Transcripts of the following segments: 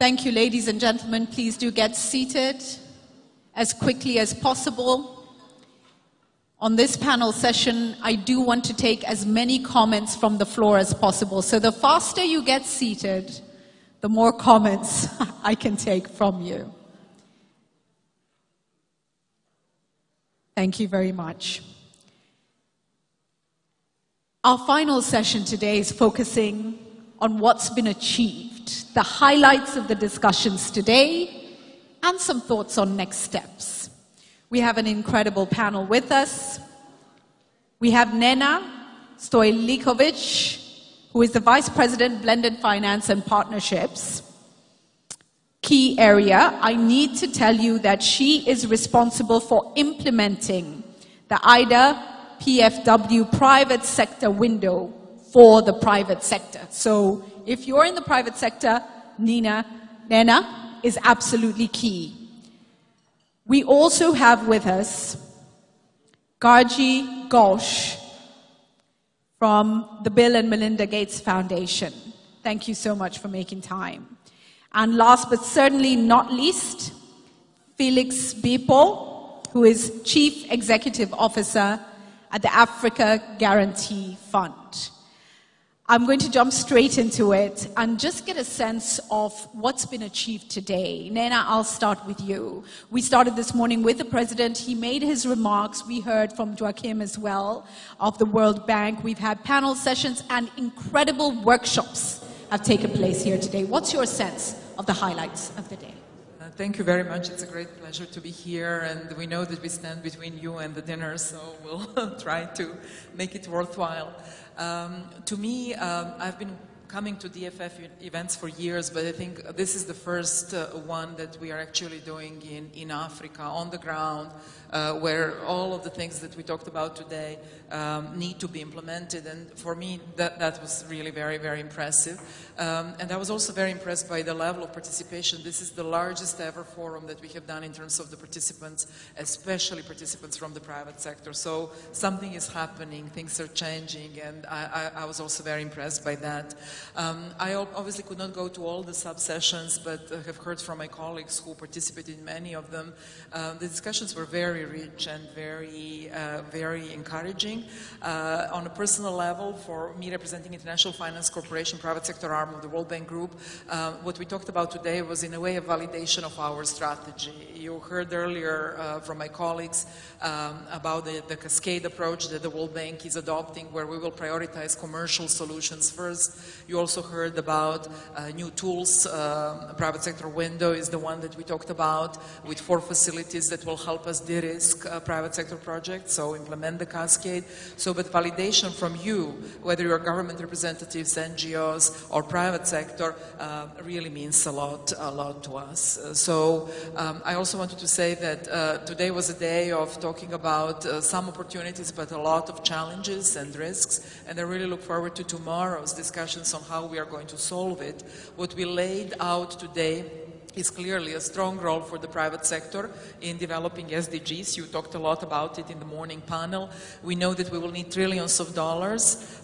Thank you, ladies and gentlemen. Please do get seated as quickly as possible. On this panel session, I do want to take as many comments from the floor as possible. So the faster you get seated, the more comments I can take from you. Thank you very much. Our final session today is focusing on what's been achieved, the highlights of the discussions today, and some thoughts on next steps. We have an incredible panel with us. We have Nena Stojlikovic, who is the Vice President, Blended Finance and Partnerships. Key area, I need to tell you that she is responsible for implementing the IDA PFW private sector window for the private sector. So if you're in the private sector, Nena is absolutely key. We also have with us Gargi Ghosh from the Bill and Melinda Gates Foundation. Thank you so much for making time. And last but certainly not least, Felix Bepo, who is Chief Executive Officer at the Africa Guarantee Fund. I'm going to jump straight into it and just get a sense of what's been achieved today. Nena, I'll start with you. We started this morning with the President. He made his remarks. We heard from Joachim as well of the World Bank. We've had panel sessions and incredible workshops have taken place here today. What's your sense of the highlights of the day? Thank you very much. It's a great pleasure to be here, and we know that we stand between you and the dinner, so we'll try to make it worthwhile. To me, I've been coming to DFF events for years, but I think this is the first one that we are actually doing in Africa, on the ground, where all of the things that we talked about today need to be implemented. And for me, that was really very, very impressive. And I was also very impressed by the level of participation. This is the largest ever forum that we have done in terms of the participants, especially participants from the private sector. So something is happening, things are changing, and I was also very impressed by that. I obviously could not go to all the sub-sessions, but have heard from my colleagues who participated in many of them. The discussions were very rich and very, very encouraging. On a personal level, for me representing International Finance Corporation, private sector arm of the World Bank Group, what we talked about today was in a way a validation of our strategy. You heard earlier from my colleagues about the cascade approach that the World Bank is adopting, where we will prioritize commercial solutions first. You also heard about new tools. Private sector window is the one that we talked about, with 4 facilities that will help us de-risk private sector projects, so implement the cascade. So, but validation from you, whether you're government representatives, NGOs, or private sector, really means a lot to us. So I also wanted to say that today was a day of talking about some opportunities, but a lot of challenges and risks, and I really look forward to tomorrow's discussions on how we are going to solve it. What we laid out today is clearly a strong role for the private sector in developing SDGs. You talked a lot about it in the morning panel. We know that we will need trillions of dollars,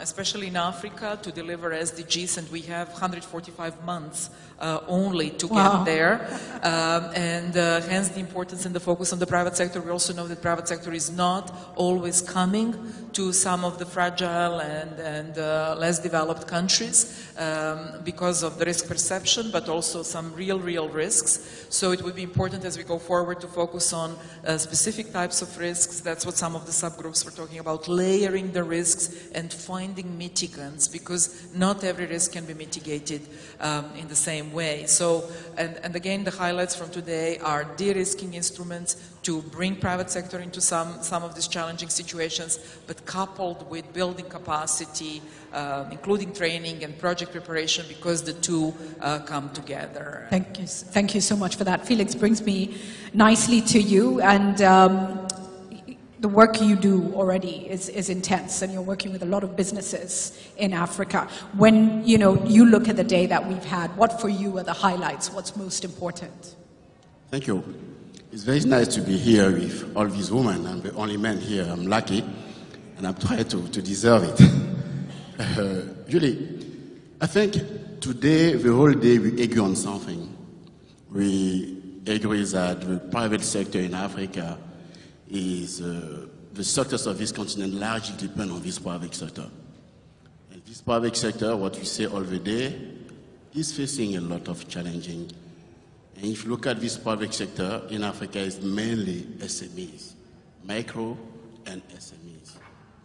especially in Africa, to deliver SDGs, and we have 145 months only to get there. And hence the importance and the focus on the private sector. We also know that private sector is not always coming to some of the fragile and less developed countries because of the risk perception, but also some real risks. So it would be important as we go forward to focus on specific types of risks. That's what some of the subgroups were talking about, layering the risks and finding mitigants, because not every risk can be mitigated in the same way. So, and again, the highlights from today are de-risking instruments to bring private sector into some of these challenging situations, but coupled with building capacity, including training and project preparation, because the two come together. Thank you so much for that. Felix, brings me nicely to you, and the work you do already is intense, and you're working with a lot of businesses in Africa. When you look at the day that we've had, what for you are the highlights? What's most important? Thank you. It's very nice to be here with all these women. I'm the only man here. I'm lucky, and I'm trying to deserve it. Julie, I think today, the whole day, we agree on something. We agree that the private sector in Africa is the success of this continent largely depends on this private sector. And this private sector, what we say all the day, is facing a lot of challenging. And if you look at this private sector in Africa, it's mainly SMEs, micro and SMEs.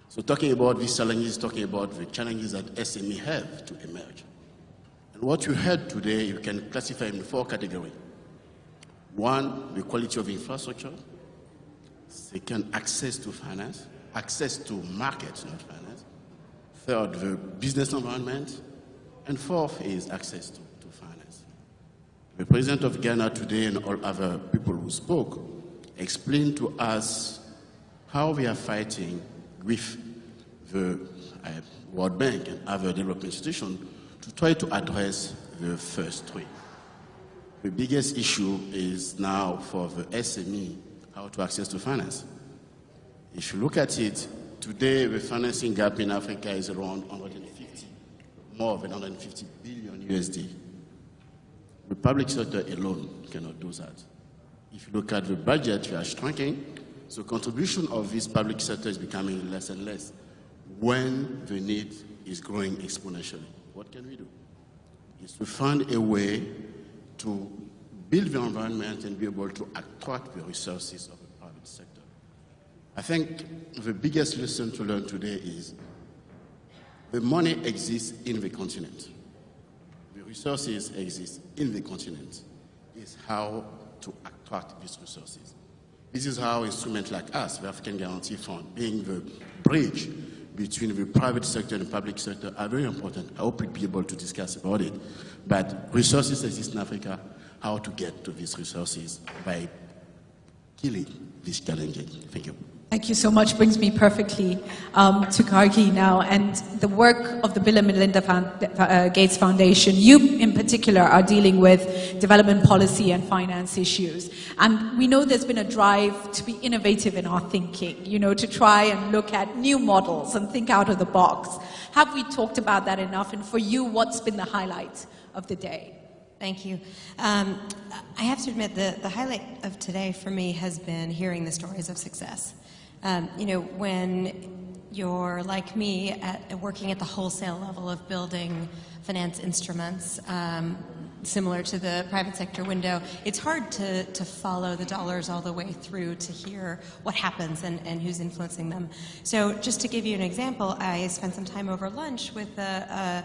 So talking about these challenges, talking about the challenges that SME have to emerge. And what you heard today, you can classify in 4 categories. 1, the quality of infrastructure. Second, access to finance, access to markets, not finance. Third, the business environment. And 4th is access to finance. The President of Ghana today and all other people who spoke explained to us how we are fighting with the World Bank and other development institutions to try to address the first 3. The biggest issue is now for the SME, how to access to finance. If you look at it, today the financing gap in Africa is around more than 150 billion USD. The public sector alone cannot do that. If you look at the budget, we are shrinking, so contribution of this public sector is becoming less and less when the need is growing exponentially. What can we do? Is to find a way to build the environment and be able to attract the resources of the private sector. I think the biggest lesson to learn today is the money exists in the continent. The resources exist in the continent. It's how to attract these resources. This is how instruments like us, the African Guarantee Fund, being the bridge between the private sector and the public sector, are very important. I hope we'll be able to discuss about it. But resources exist in Africa, how to get to these resources by killing these challenges. Thank you. Thank you so much. Brings me perfectly to Cargie now and the work of the Bill and Melinda Gates Foundation. You, in particular, are dealing with development policy and finance issues. And we know there's been a drive to be innovative in our thinking, you know, to try and look at new models and think out of the box. Have we talked about that enough? And for you, what's been the highlight of the day? Thank you. I have to admit the highlight of today for me has been hearing the stories of success. You know, when you're like me, working at the wholesale level of building finance instruments, similar to the private sector window, it's hard to follow the dollars all the way through to hear what happens and who's influencing them. So just to give you an example, I spent some time over lunch with the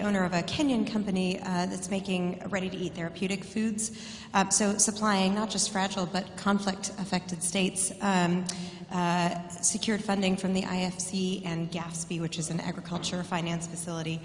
owner of a Kenyan company that's making ready-to-eat therapeutic foods, so supplying not just fragile but conflict-affected states. Secured funding from the IFC and GAFSP, which is an agriculture finance facility,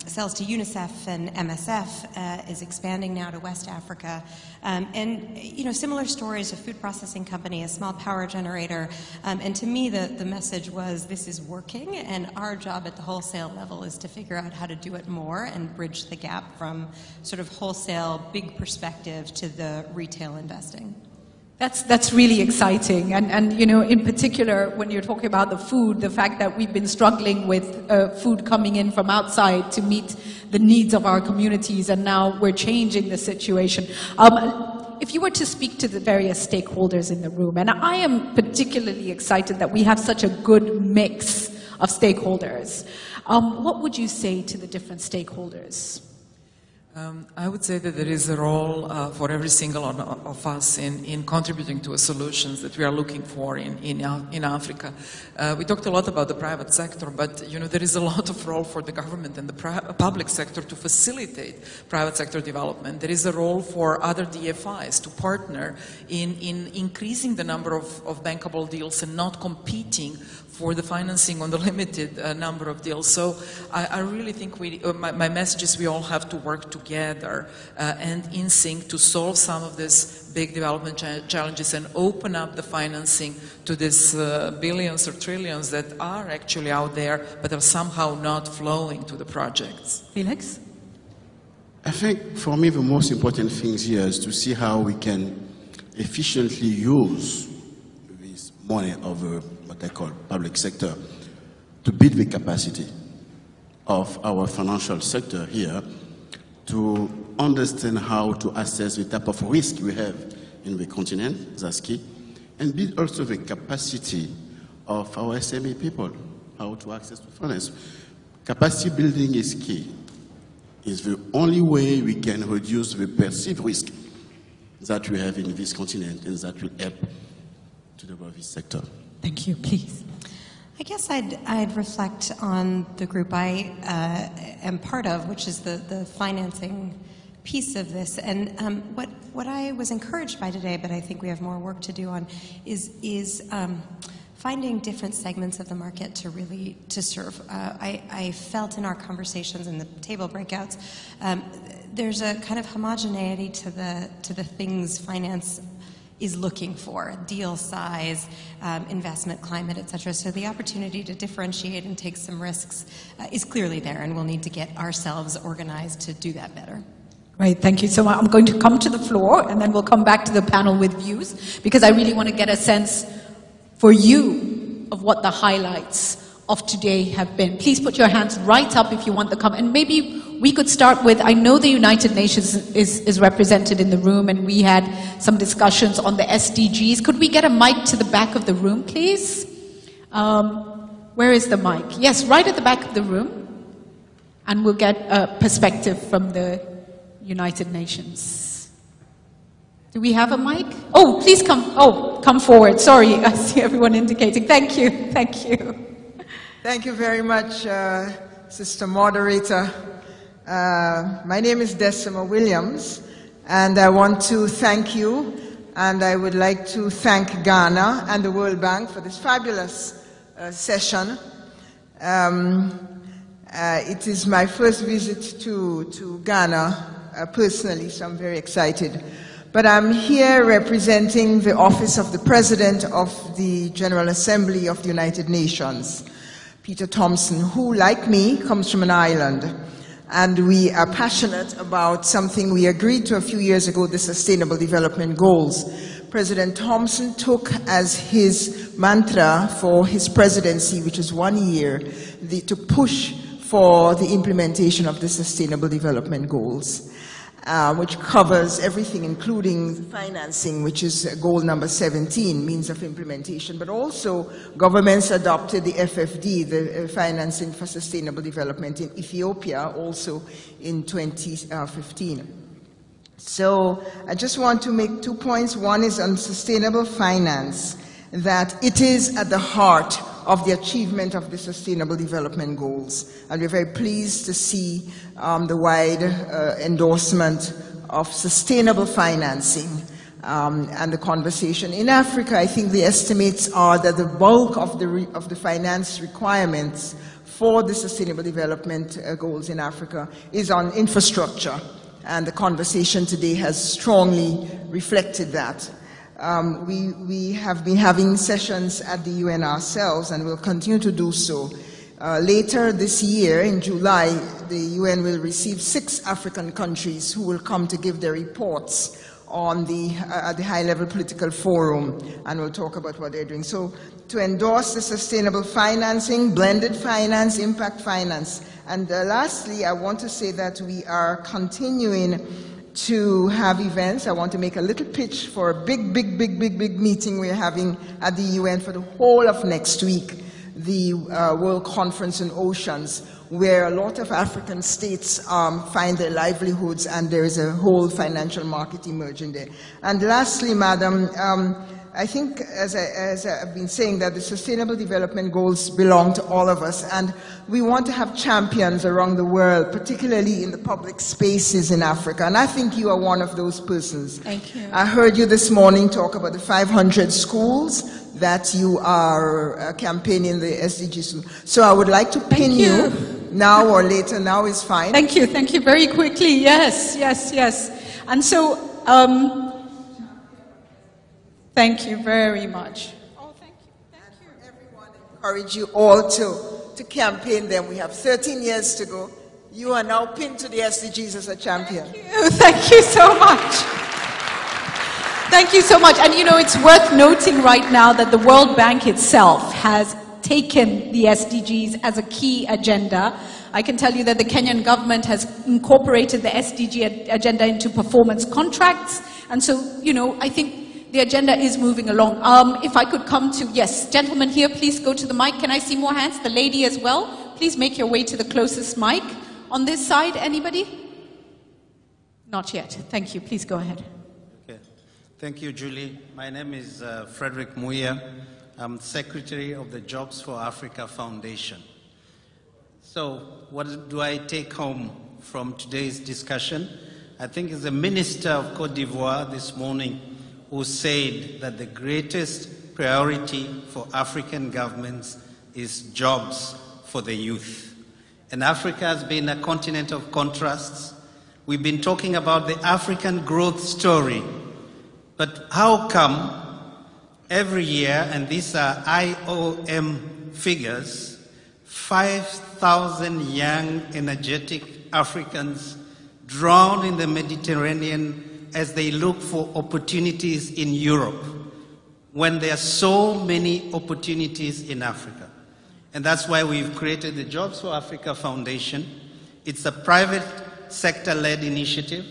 sells to UNICEF and MSF, is expanding now to West Africa. And, you know, similar stories, a food processing company, a small power generator. And to me, the message was this is working, and our job at the wholesale level is to figure out how to do it more and bridge the gap from sort of wholesale, big perspective to the retail investing. That's really exciting, and you know, in particular, when you're talking about the food, the fact that we've been struggling with food coming in from outside to meet the needs of our communities, and now we're changing the situation. If you were to speak to the various stakeholders in the room, and I am particularly excited that we have such a good mix of stakeholders, what would you say to the different stakeholders? I would say that there is a role for every single one of us in contributing to solutions that we are looking for in Africa. We talked a lot about the private sector, but you know, there is a lot of role for the government and the public sector to facilitate private sector development. There is a role for other DFIs to partner in increasing the number of bankable deals and not competing for the financing on the limited number of deals. So I really think my message is we all have to work together and in sync to solve some of these big development challenges and open up the financing to these billions or trillions that are actually out there but are somehow not flowing to the projects. Felix? I think for me the most important thing here is to see how we can efficiently use this money of what I call public sector to build the capacity. of our financial sector here to understand how to assess the type of risk we have in the continent, that's key, and build also the capacity of our SME people, how to access to finance. Capacity building is key. It's the only way we can reduce the perceived risk that we have in this continent, and that will help to develop this sector. Thank you, please. I guess I'd reflect on the group I am part of, which is the financing piece of this. And what I was encouraged by today, but I think we have more work to do on, is finding different segments of the market to really serve. I felt in our conversations and the table breakouts, there's a kind of homogeneity to the things finance is looking for: deal size, investment climate, et cetera. So the opportunity to differentiate and take some risks is clearly there, and we'll need to get ourselves organized to do that better. Great, thank you so much. I'm going to come to the floor, and then we'll come back to the panel with views, because I really want to get a sense for you of what the highlights of today have been. Please put your hands right up if you want the comment. And maybe we could start with, I know the United Nations is represented in the room, and we had some discussions on the SDGs. Could we get a mic to the back of the room, please? Where is the mic? Yes, right at the back of the room. And we'll get a perspective from the United Nations. Do we have a mic? Oh, please come. Oh, come forward. Sorry, I see everyone indicating. Thank you. Thank you. Thank you very much, Sister Moderator. My name is Decima Williams, and I want to thank you, and I would like to thank Ghana and the World Bank for this fabulous session. It is my first visit to Ghana personally, so I'm very excited. But I'm here representing the Office of the President of the General Assembly of the United Nations, Peter Thompson, who, like me, comes from an island. And we are passionate about something we agreed to a few years ago, the Sustainable Development Goals. President Thompson took as his mantra for his presidency, which is 1 year, to push for the implementation of the Sustainable Development Goals, which covers everything, including financing, which is goal number 17, means of implementation. But also, governments adopted the FFD, the Financing for Sustainable Development, in Ethiopia, also in 2015. So I just want to make 2 points. One is on sustainable finance, that it is at the heart of the achievement of the Sustainable Development Goals. And we're very pleased to see the wide endorsement of sustainable financing and the conversation. In Africa, I think the estimates are that the bulk of the finance requirements for the Sustainable Development Goals in Africa is on infrastructure. And the conversation today has strongly reflected that. We have been having sessions at the UN ourselves, and will continue to do so. Later this year, in July, the UN will receive 6 African countries who will come to give their reports on at the high-level political forum, and we'll talk about what they're doing. So to endorse the sustainable financing, blended finance, impact finance. And lastly, I want to say that we are continuing to have events. I want to make a little pitch for a big meeting we're having at the UN for the whole of next week, the World Conference on Oceans, where a lot of African states find their livelihoods, and there is a whole financial market emerging there. And lastly, Madam, I think, as I've been saying, that the Sustainable Development Goals belong to all of us, and we want to have champions around the world, particularly in the public spaces in Africa, and I think you are one of those persons. Thank you. I heard you this morning talk about the 500 schools that you are campaigning the SDGs. So I would like to pin you now or later. Now is fine. Thank you very quickly. Yes. And so, thank you very much. Oh, thank you. Everyone, encourage you all to campaign them. We have 13 years to go. You are now pinned to the SDGs as a champion. Thank you so much. Thank you so much. And you know, it's worth noting right now that the World Bank itself has taken the SDGs as a key agenda. I can tell you that the Kenyan government has incorporated the SDG agenda into performance contracts. And so, you know, I think the agenda is moving along. If I could come to, yes, gentlemen here, please go to the mic. Can I see more hands? The lady as well. Please make your way to the closest mic. On this side, anybody? Not yet. Thank you. Please go ahead. Okay. Thank you, Julie. My name is Frederick Muya. I'm Secretary of the Jobs for Africa Foundation. So what do I take home from today's discussion? I think it's the Minister of Côte d'Ivoire this morning who said that the greatest priority for African governments is jobs for the youth. And Africa has been a continent of contrasts. We've been talking about the African growth story. But how come every year, and these are IOM figures, 5,000 young, energetic Africans drown in the Mediterranean as they look for opportunities in Europe, when there are so many opportunities in Africa? And that's why we've created the Jobs for Africa Foundation. It's a private sector-led initiative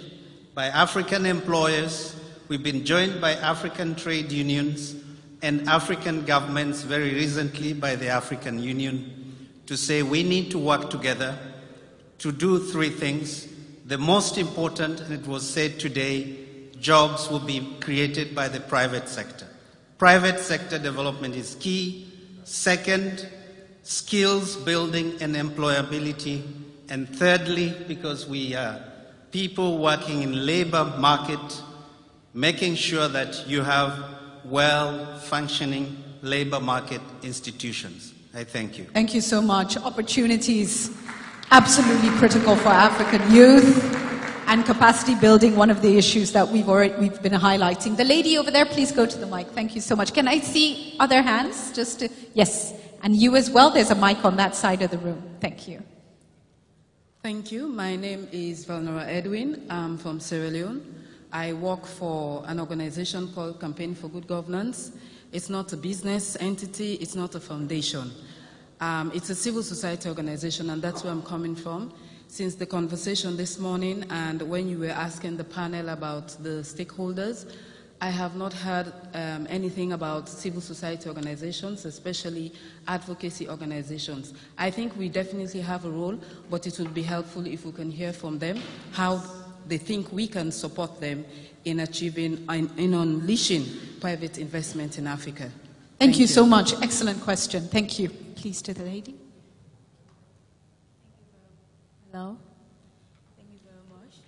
by African employers. We've been joined by African trade unions and African governments very recently by the African Union to say we need to work together to do three things. The most important, and it was said today, jobs will be created by the private sector. Private sector development is key. Second, skills building and employability. And thirdly, because we are people working in labor market, making sure that you have well-functioning labor market institutions. I thank you. Thank you so much. Opportunities, absolutely critical for African youth, and capacity building, one of the issues that we've been highlighting. The lady over there, please go to the mic. Thank you so much. Can I see other hands? Yes, and you as well. There's a mic on that side of the room. Thank you. Thank you. My name is Valnora Edwin. I'm from Sierra Leone. I work for an organization called Campaign for Good Governance. It's not a business entity. It's not a foundation. It's a civil society organization, and that's where I'm coming from. Since the conversation this morning and when you were asking the panel about the stakeholders, I have not heard anything about civil society organizations, especially advocacy organizations. I think we definitely have a role, but it would be helpful if we can hear from them how they think we can support them in achieving, in unleashing private investment in Africa. Thank you so much. Excellent question. Thank you. Please to the lady. Hello. Thank you very much.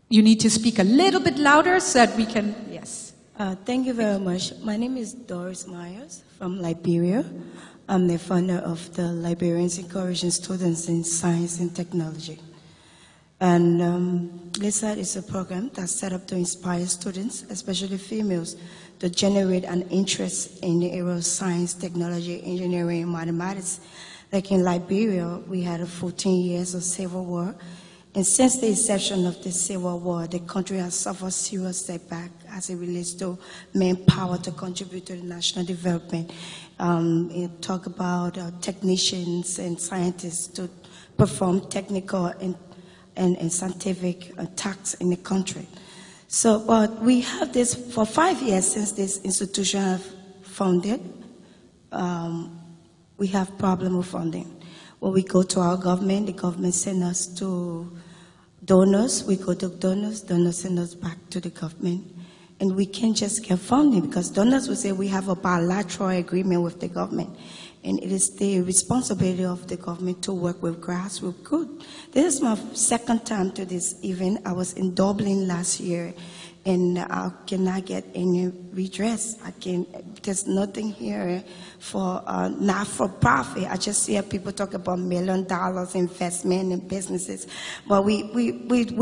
You need to speak a little bit louder so that we can, yes. Thank you very much. My name is Doris Myers from Liberia. I'm the founder of the Liberians Encouraging Students in Science and Technology. And LISAT is a program that's set up to inspire students, especially females, to generate an interest in the area of science, technology, engineering, and mathematics. Like in Liberia, we had 14 years of civil war. And since the inception of the civil war, the country has suffered serious setback as it relates to manpower to contribute to the national development. Talk about technicians and scientists to perform technical and scientific tasks in the country. So, but we have this for 5 years since this institution have founded. We have problem with funding. When we go to our government, the government send us to donors. We go to donors, donors send us back to the government. And we can't just get funding because donors will say we have a bilateral agreement with the government. And it is the responsibility of the government to work with grassroots groups. This is my second time to this event. I was in Dublin last year, and I cannot get any redress. There's nothing here for not-for-profit. I just hear people talk about $1 million investment in businesses. But we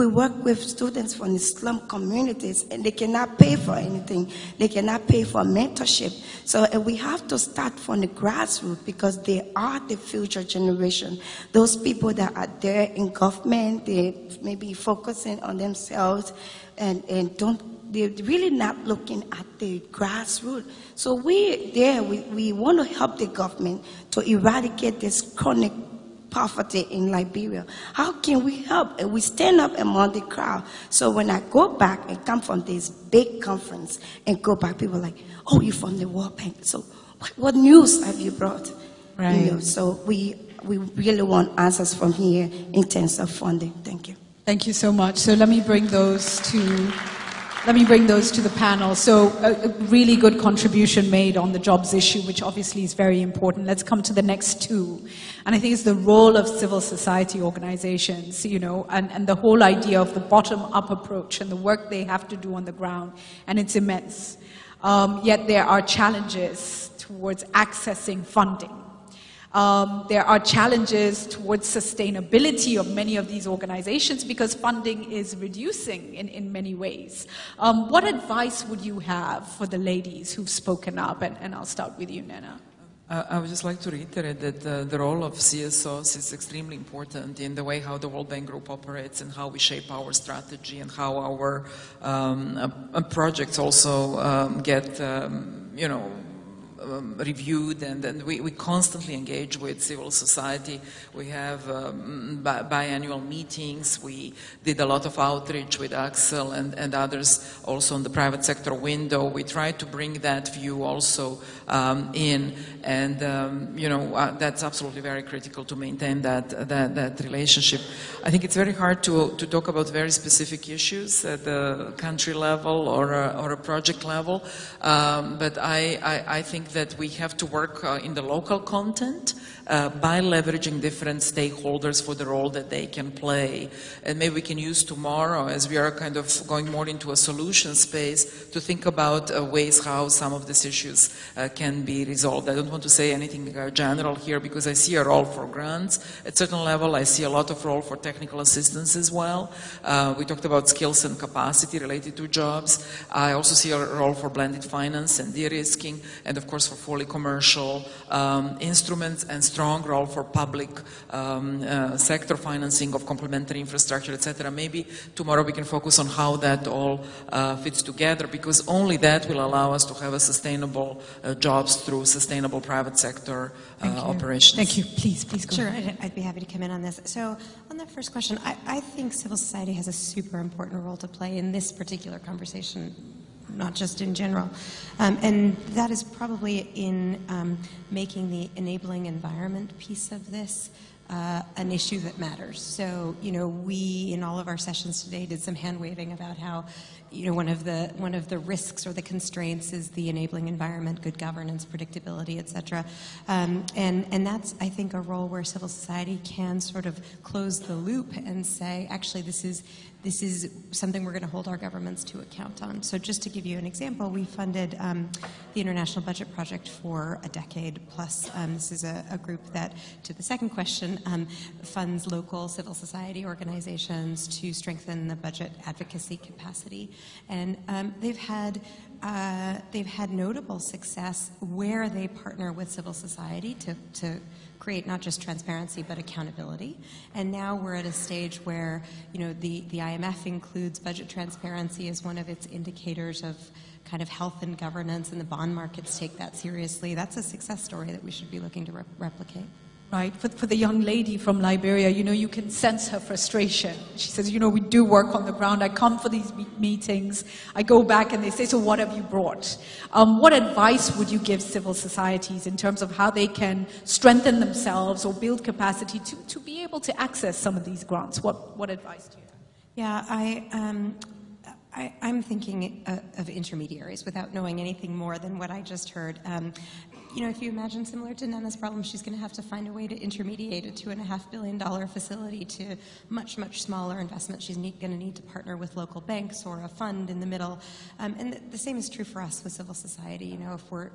work with students from the slum communities, and they cannot pay for anything. They cannot pay for mentorship. So we have to start from the grassroots because they are the future generation. Those people that are there in government, they may be focusing on themselves and don't they're really not looking at the grassroots. So we want to help the government to eradicate this chronic poverty in Liberia. How can we help? And we stand up among the crowd. So when I go back and come from this big conference and go back, people are like, oh, you're from the World Bank. So what news have you brought? Right. You know, so we really want answers from here in terms of funding. Thank you. Thank you so much. So let me bring those to the panel. So a really good contribution made on the jobs issue, which obviously is very important. Let's come to the next two. And I think it's the role of civil society organizations, you know, and the whole idea of the bottom-up approach and the work they have to do on the ground. And it's immense. Yet there are challenges towards accessing funding. There are challenges towards sustainability of many of these organizations because funding is reducing in many ways. What advice would you have for the ladies who've spoken up? And I'll start with you, Nena. I would just like to reiterate that the role of CSOs is extremely important in the way how the World Bank Group operates and how we shape our strategy and how our projects also get, you know, reviewed, and we constantly engage with civil society. We have biannual meetings. We did a lot of outreach with Axel and others also on the private sector window. We try to bring that view also in, and you know, that's absolutely very critical to maintain that relationship. I think it's very hard to talk about very specific issues at the country level or a project level, but I think that we have to work in the local content by leveraging different stakeholders for the role that they can play. And maybe we can use tomorrow, as we are kind of going more into a solution space, to think about ways how some of these issues can be resolved. I don't want to say anything general here because I see a role for grants. At certain level, I see a lot of role for technical assistance as well. We talked about skills and capacity related to jobs. I also see a role for blended finance and de-risking, and of course for fully commercial instruments, and strong role for public sector financing of complementary infrastructure, etc. Maybe tomorrow we can focus on how that all fits together, because only that will allow us to have a sustainable jobs through sustainable private sector operations. Thank you. Please go. Sure, I'd be happy to come in on this. So on that first question, I think civil society has a super important role to play in this particular conversation, not just in general. And that is probably in making the enabling environment piece of this an issue that matters. So, you know, we, in all of our sessions today, did some hand-waving about how, you know, one of the risks or the constraints is the enabling environment, good governance, predictability, et cetera. And that's, I think, a role where civil society can sort of close the loop and say, actually, this is something we're going to hold our governments to account on. So just to give you an example, we funded the International Budget Project for a decade plus. This is a group that, to the second question, funds local civil society organizations to strengthen the budget advocacy capacity. And they've had notable success where they partner with civil society to create not just transparency but accountability. And now we're at a stage where, you know, the IMF includes budget transparency as one of its indicators of kind of health and governance, and the bond markets take that seriously. That's a success story that we should be looking to replicate. Right, for the young lady from Liberia, you know, you can sense her frustration. She says, you know, we do work on the ground. I come for these meetings. I go back and they say, so what have you brought? What advice would you give civil societies in terms of how they can strengthen themselves or build capacity to be able to access some of these grants? What advice do you have? Yeah, I'm thinking of intermediaries without knowing anything more than what I just heard. You know, if you imagine similar to Nena's problem, she's going to have to find a way to intermediate a $2.5 billion facility to much, much smaller investment. She's going to need to partner with local banks or a fund in the middle. And the same is true for us with civil society. You know, if we're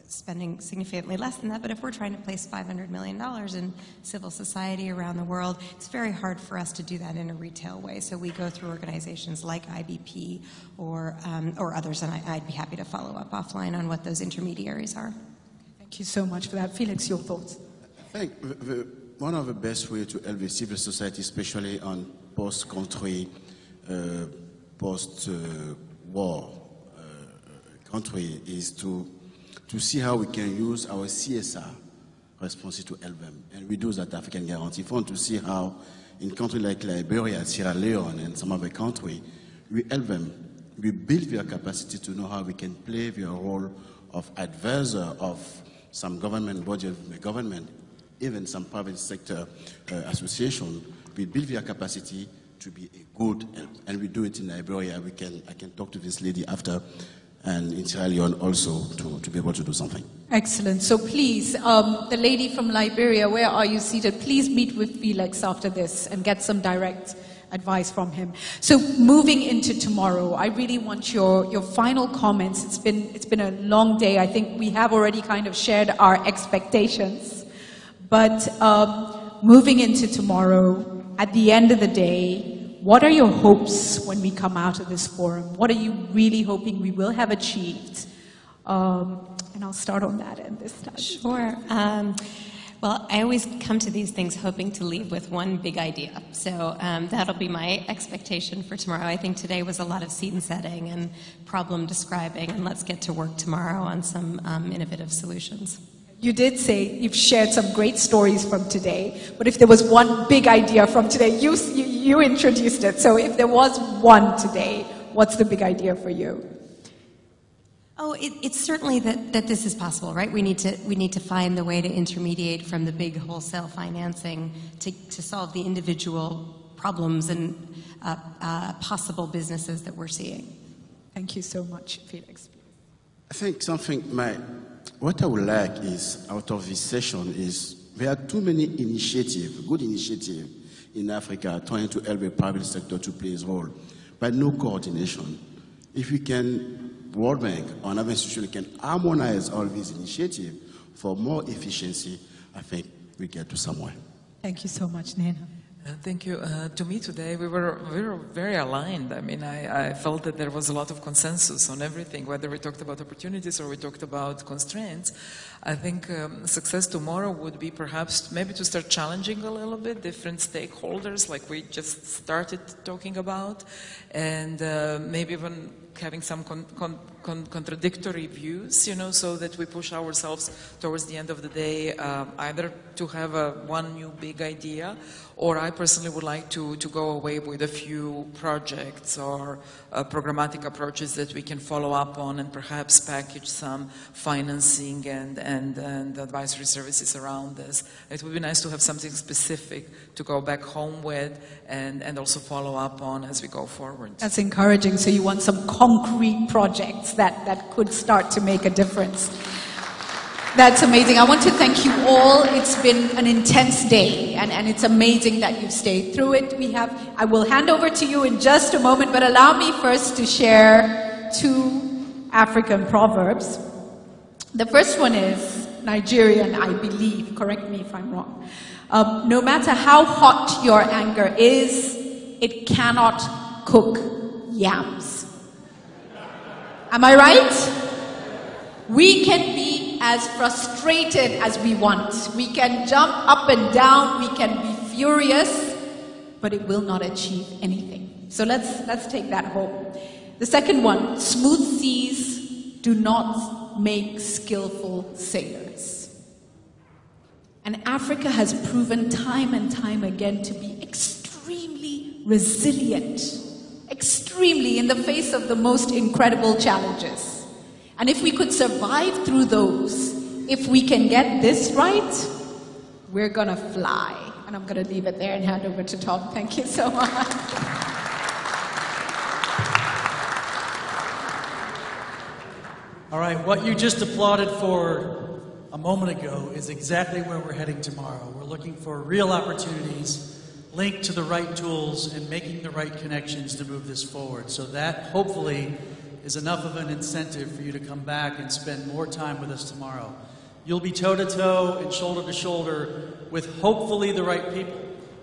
spending significantly less than that, but if we're trying to place $500 million in civil society around the world, it's very hard for us to do that in a retail way. So we go through organizations like IBP or others, and I'd be happy to follow up offline on what those intermediaries are. Thank you so much for that. Felix, your thoughts? I think one of the best ways to help the civil society, especially on post-country, war country is to see how we can use our CSR responses to help them. And we do that African Guarantee Fund to see how in countries like Liberia, Sierra Leone, and some other countries, we help them. We build their capacity to know how we can play their role of advisor of some government body, government, even some private sector association. We build their capacity to be a good help. And we do it in Liberia. I can talk to this lady after, and in Sierra Leone also to be able to do something. Excellent. So please, the lady from Liberia, where are you seated? Please meet with Felix after this and get some direct advice from him. So moving into tomorrow, I really want your final comments. It's been a long day. I think we have already kind of shared our expectations. But moving into tomorrow, at the end of the day, what are your hopes when we come out of this forum? What are you really hoping we will have achieved? And I'll start on that end this time. Sure. Well, I always come to these things hoping to leave with one big idea. So that'll be my expectation for tomorrow. I think today was a lot of scene setting and problem describing, and let's get to work tomorrow on some innovative solutions. You did say you've shared some great stories from today, but if there was one big idea from today, you introduced it. So if there was one today, what's the big idea for you? Oh, it's certainly that this is possible, right? We need to find the way to intermediate from the big wholesale financing to solve the individual problems and possible businesses that we're seeing. Thank you so much, Felix. I think what I would like is, out of this session, is there are too many initiatives, good initiatives in Africa trying to help the private sector to play its role, but no coordination. If we can, World Bank or another institution can harmonize all these initiatives for more efficiency, I think we get to somewhere. Thank you so much, Nena. Thank you. To me today, we were very aligned. I mean, I felt that there was a lot of consensus on everything, whether we talked about opportunities or we talked about constraints. I think success tomorrow would be perhaps maybe to start challenging a little bit different stakeholders like we just started talking about, and maybe even having some contradictory views, you know, so that we push ourselves towards the end of the day, either to have one new big idea, or I personally would like to go away with a few projects or programmatic approaches that we can follow up on and perhaps package some financing and advisory services around this. It would be nice to have something specific to go back home with and also follow up on as we go forward. That's encouraging. So you want some concrete projects that could start to make a difference. That's amazing. I want to thank you all. It's been an intense day, and it's amazing that you've stayed through it. I will hand over to you in just a moment, but allow me first to share 2 African proverbs. The first one is Nigerian, I believe. Correct me if I'm wrong. No matter how hot your anger is, it cannot cook yams. Am I right? We can be as frustrated as we want. We can jump up and down, we can be furious, but it will not achieve anything. So let's take that home. The second one, smooth seas do not make skillful sailors. And Africa has proven time and time again to be extremely resilient, extremely in the face of the most incredible challenges. And if we could survive through those, if we can get this right, we're gonna fly. And I'm gonna leave it there and hand over to Tom. Thank you so much. All right, what you just applauded for a moment ago is exactly where we're heading tomorrow. We're looking for real opportunities, linked to the right tools, and making the right connections to move this forward. So that, hopefully, is enough of an incentive for you to come back and spend more time with us tomorrow. You'll be toe-to-toe and shoulder-to-shoulder with hopefully the right people.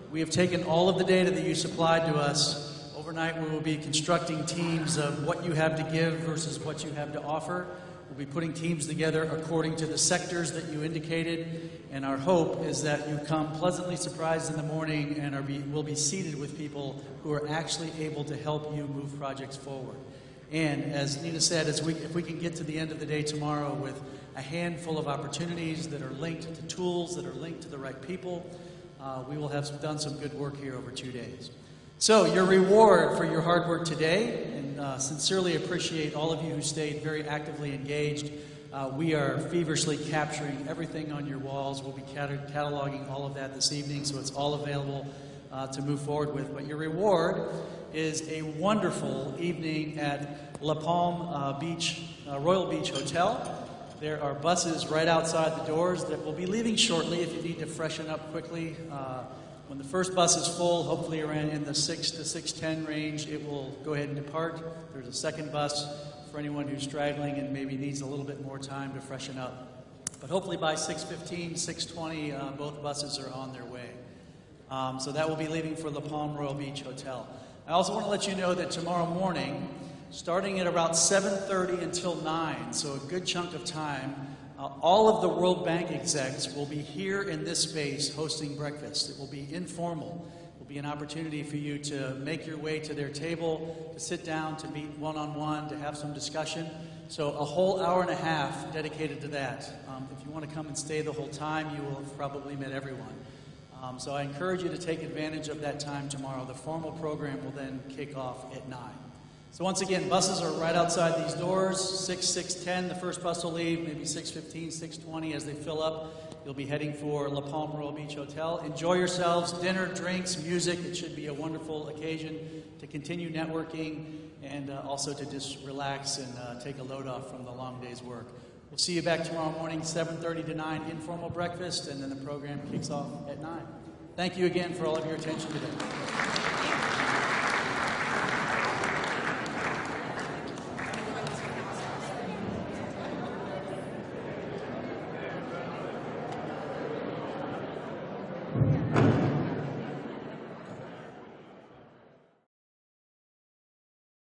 We have taken all of the data that you supplied to us. Overnight we will be constructing teams of what you have to give versus what you have to offer. We'll be putting teams together according to the sectors that you indicated, and our hope is that you come pleasantly surprised in the morning and will be seated with people who are actually able to help you move projects forward. And as Nina said, if we can get to the end of the day tomorrow with a handful of opportunities that are linked to tools, that are linked to the right people, we will have done some good work here over 2 days. So your reward for your hard work today, and sincerely appreciate all of you who stayed very actively engaged. We are feverishly capturing everything on your walls. We'll be cataloging all of that this evening, so it's all available to move forward with. But your reward is a wonderful evening at La Palm Beach, Royal Beach Hotel. There are buses right outside the doors that will be leaving shortly if you need to freshen up quickly. When the first bus is full, hopefully around in the 6 to 6:10 range, it will go ahead and depart. There's a second bus for anyone who's straggling and maybe needs a little bit more time to freshen up. But hopefully by 6:15, 6:20, both buses are on their way. So that will be leaving for La Palm Royal Beach Hotel. I also want to let you know that tomorrow morning, starting at about 7:30 until 9, so a good chunk of time, all of the World Bank execs will be here in this space hosting breakfast. It will be informal. It will be an opportunity for you to make your way to their table, to sit down, to meet one-on-one, to have some discussion. So a whole hour and a half dedicated to that. If you want to come and stay the whole time, you will have probably met everyone. So I encourage you to take advantage of that time tomorrow. The formal program will then kick off at 9. So once again, buses are right outside these doors, 6, 6:10, the first bus will leave, maybe 6:15, 6:20 as they fill up. You'll be heading for La Palm Royal Beach Hotel. Enjoy yourselves, dinner, drinks, music. It should be a wonderful occasion to continue networking and also to just relax and take a load off from the long day's work. We'll see you back tomorrow morning, 7:30 to 9, informal breakfast, and then the program kicks off at 9. Thank you again for all of your attention today.